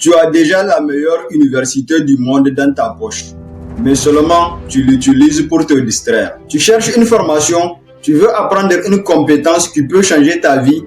Tu as déjà la meilleure université du monde dans ta poche, mais seulement tu l'utilises pour te distraire. Tu cherches une formation, tu veux apprendre une compétence qui peut changer ta vie.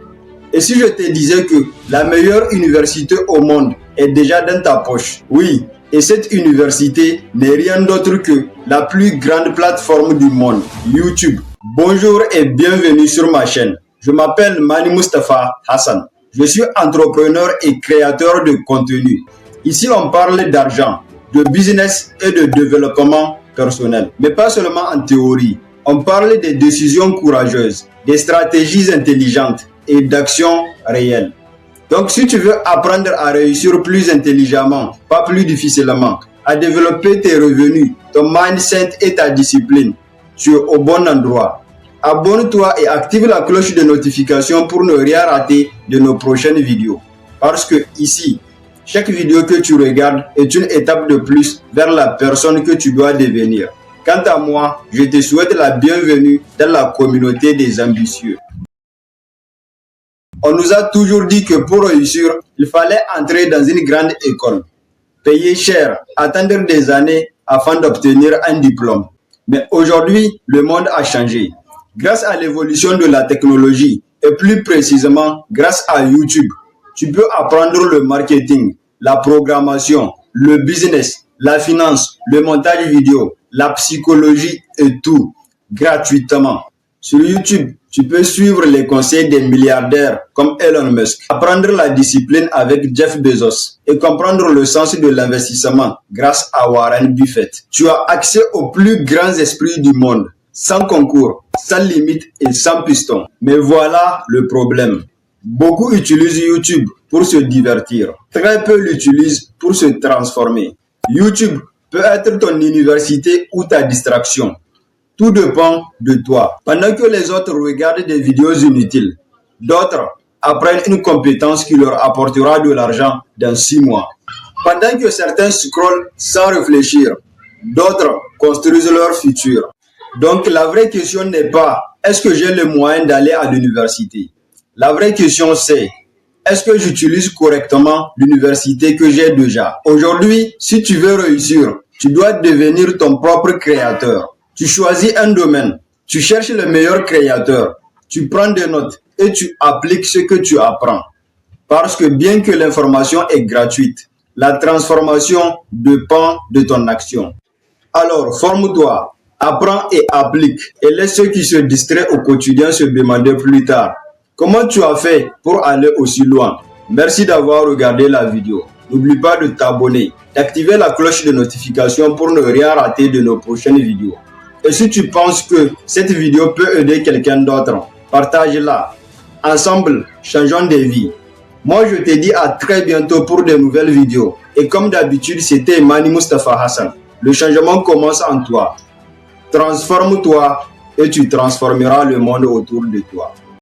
Et si je te disais que la meilleure université au monde est déjà dans ta poche? Oui, et cette université n'est rien d'autre que la plus grande plateforme du monde, YouTube. Bonjour et bienvenue sur ma chaîne. Je m'appelle Mani Mustafa Hassan. Je suis entrepreneur et créateur de contenu. Ici, on parle d'argent, de business et de développement personnel. Mais pas seulement en théorie. On parle des décisions courageuses, des stratégies intelligentes et d'actions réelles. Donc, si tu veux apprendre à réussir plus intelligemment, pas plus difficilement, à développer tes revenus, ton mindset et ta discipline, tu es au bon endroit. Abonne-toi et active la cloche de notification pour ne rien rater de nos prochaines vidéos. Parce que ici, chaque vidéo que tu regardes est une étape de plus vers la personne que tu dois devenir. Quant à moi, je te souhaite la bienvenue dans la communauté des ambitieux. On nous a toujours dit que pour réussir, il fallait entrer dans une grande école, payer cher, attendre des années afin d'obtenir un diplôme. Mais aujourd'hui, le monde a changé. Grâce à l'évolution de la technologie et plus précisément grâce à YouTube, tu peux apprendre le marketing, la programmation, le business, la finance, le montage vidéo, la psychologie et tout gratuitement. Sur YouTube, tu peux suivre les conseils des milliardaires comme Elon Musk, apprendre la discipline avec Jeff Bezos et comprendre le sens de l'investissement grâce à Warren Buffett. Tu as accès aux plus grands esprits du monde, sans concours, sans limite et sans piston. Mais voilà le problème. Beaucoup utilisent YouTube pour se divertir. Très peu l'utilisent pour se transformer. YouTube peut être ton université ou ta distraction. Tout dépend de toi. Pendant que les autres regardent des vidéos inutiles, d'autres apprennent une compétence qui leur apportera de l'argent dans 6 mois. Pendant que certains scrollent sans réfléchir, d'autres construisent leur futur. Donc la vraie question n'est pas est-ce que j'ai les moyens d'aller à l'université? La vraie question c'est est-ce que j'utilise correctement l'université que j'ai déjà? Aujourd'hui, si tu veux réussir, tu dois devenir ton propre créateur. Tu choisis un domaine, tu cherches le meilleur créateur, tu prends des notes et tu appliques ce que tu apprends. Parce que bien que l'information est gratuite, la transformation dépend de ton action. Alors, forme-toi. Apprends et applique et laisse ceux qui se distraient au quotidien se demander plus tard comment tu as fait pour aller aussi loin. Merci d'avoir regardé la vidéo. N'oublie pas de t'abonner, d'activer la cloche de notification pour ne rien rater de nos prochaines vidéos. Et si tu penses que cette vidéo peut aider quelqu'un d'autre, partage-la. Ensemble, changeons des vies. Moi, je te dis à très bientôt pour de nouvelles vidéos. Et comme d'habitude, c'était Mani Mustafa Hassan. Le changement commence en toi. Transforme-toi et tu transformeras le monde autour de toi.